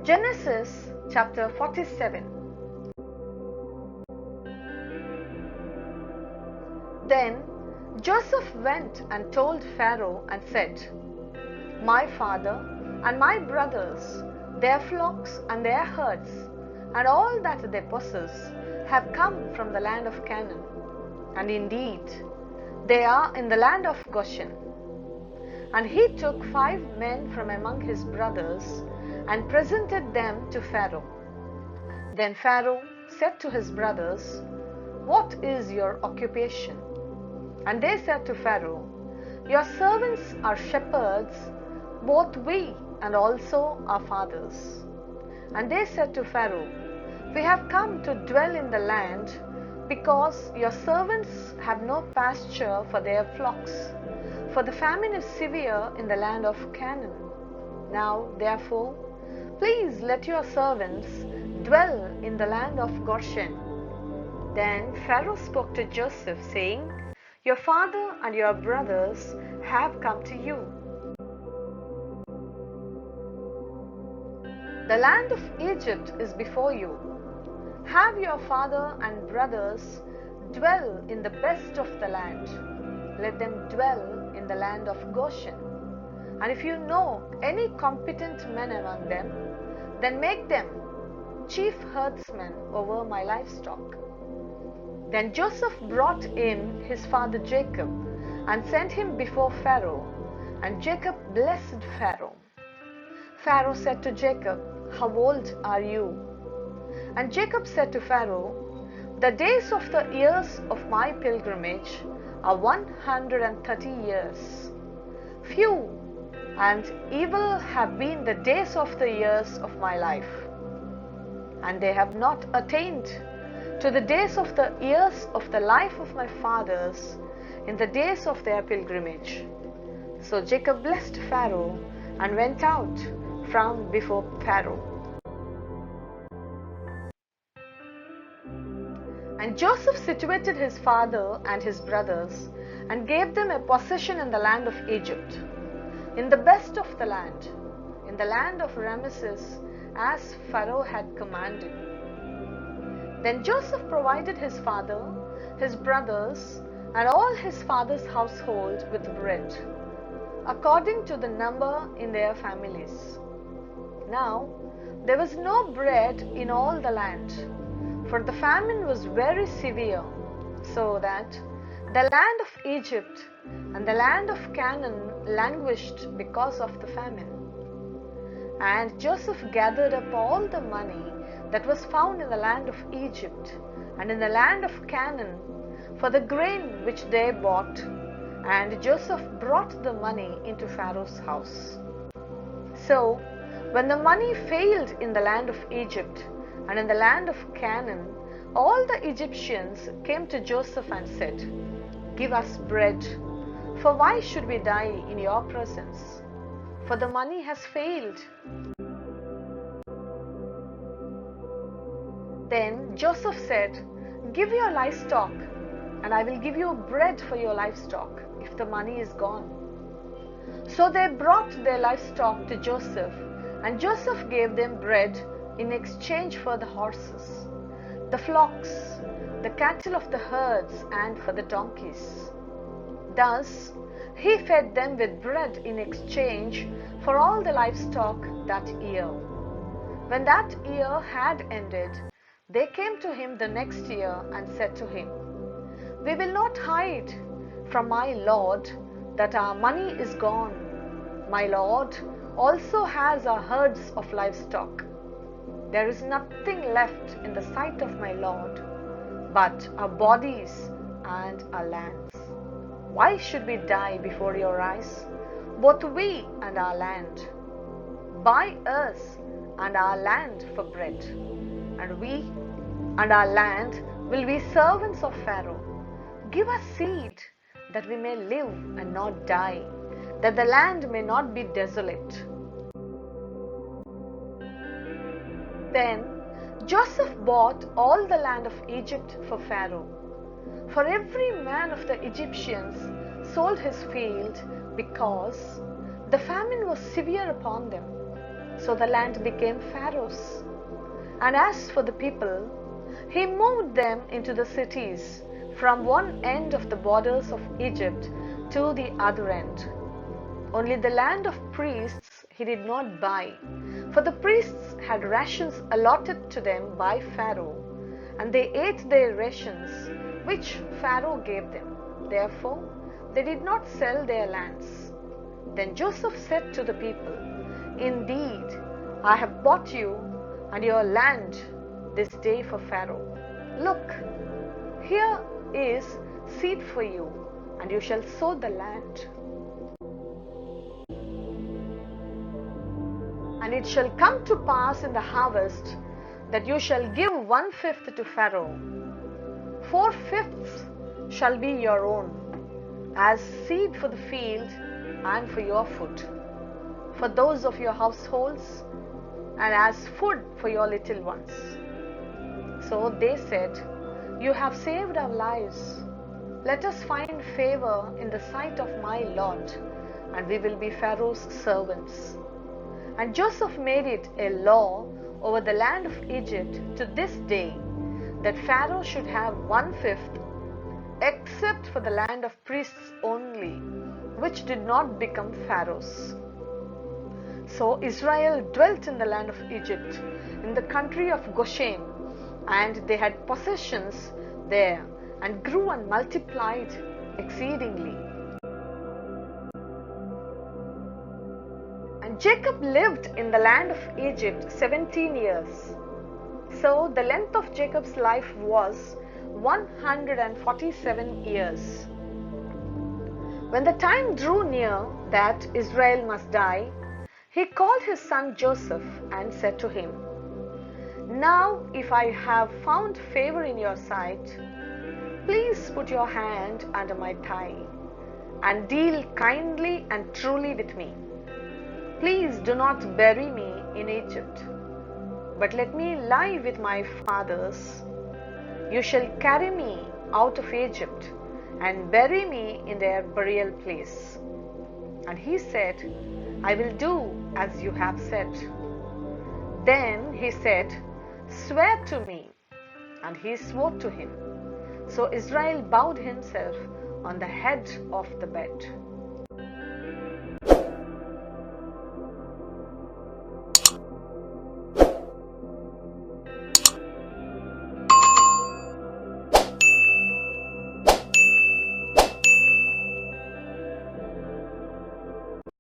Genesis chapter 47. Then Joseph went and told Pharaoh and said, "My father and my brothers, their flocks and their herds, and all that they possess, have come from the land of Canaan. And indeed, they are in the land of Goshen." And he took 5 men from among his brothers and presented them to Pharaoh. Then Pharaoh said to his brothers, "What is your occupation?" And they said to Pharaoh, "Your servants are shepherds, both we and also our fathers." And they said to Pharaoh, "We have come to dwell in the land, because your servants have no pasture for their flocks, for the famine is severe in the land of Canaan. Now, therefore, please let your servants dwell in the land of Goshen." Then Pharaoh spoke to Joseph, saying, "Your father and your brothers have come to you. The land of Egypt is before you. Have your father and brothers dwell in the best of the land. Let them dwell in the land of Goshen. And if you know any competent men among them, then make them chief herdsmen over my livestock." Then Joseph brought in his father Jacob and sent him before Pharaoh, and Jacob blessed Pharaoh. Pharaoh said to Jacob, "How old are you?" And Jacob said to Pharaoh, "The days of the years of my pilgrimage are 130 years. Few and evil have been the days of the years of my life, and they have not attained to the days of the years of the life of my fathers in the days of their pilgrimage." So Jacob blessed Pharaoh and went out from before Pharaoh. And Joseph situated his father and his brothers and gave them a possession in the land of Egypt, in the best of the land, in the land of Ramesses, as Pharaoh had commanded. Then Joseph provided his father, his brothers, and all his father's household with bread, according to the number in their families. Now there was no bread in all the land, for the famine was very severe, so that the land of Egypt and the land of Canaan languished because of the famine. And Joseph gathered up all the money that was found in the land of Egypt and in the land of Canaan for the grain which they bought, and Joseph brought the money into Pharaoh's house. So when the money failed in the land of Egypt and in the land of Canaan, all the Egyptians came to Joseph and said, "Give us bread, for why should we die in your presence? For the money has failed." Then Joseph said, "Give your livestock, and I will give you bread for your livestock if the money is gone." So they brought their livestock to Joseph, and Joseph gave them bread in exchange for the horses, the flocks, the cattle of the herds, and for the donkeys. Thus he fed them with bread in exchange for all the livestock that year. When that year had ended, they came to him the next year and said to him, "We will not hide from my lord that our money is gone. My lord also has our herds of livestock. There is nothing left in the sight of my lord but our bodies and our lands. Why should we die before your eyes, both we and our land? Buy us and our land for bread, and we and our land will be servants of Pharaoh. Give us seed, that we may live and not die, that the land may not be desolate." Then Joseph bought all the land of Egypt for Pharaoh. For every man of the Egyptians sold his field, because the famine was severe upon them. So the land became Pharaoh's. And as for the people, he moved them into the cities from one end of the borders of Egypt to the other end. Only the land of priests he did not buy, for the priests had rations allotted to them by Pharaoh, and they ate their rations which Pharaoh gave them. Therefore, they did not sell their lands. Then Joseph said to the people, "Indeed, I have bought you and your land this day for Pharaoh. Look, here is seed for you, and you shall sow the land. And it shall come to pass in the harvest that you shall give 1/5 to Pharaoh. 4/5 shall be your own, as seed for the field and for your food, for those of your households, and as food for your little ones." So they said, "You have saved our lives. Let us find favor in the sight of my Lord, and we will be Pharaoh's servants." And Joseph made it a law over the land of Egypt to this day that Pharaoh should have 1/5, except for the land of priests only, which did not become Pharaoh's. So Israel dwelt in the land of Egypt, in the country of Goshen, and they had possessions there, and grew and multiplied exceedingly. And Jacob lived in the land of Egypt 17 years. So the length of Jacob's life was 147 years. When the time drew near that Israel must die, he called his son Joseph and said to him, "Now if I have found favor in your sight, please put your hand under my thigh and deal kindly and truly with me. Please do not bury me in Egypt, but let me lie with my fathers. You shall carry me out of Egypt and bury me in their burial place." And he said, "I will do as you have said." Then he said, "Swear to me." And he swore to him. So Israel bowed himself on the head of the bed.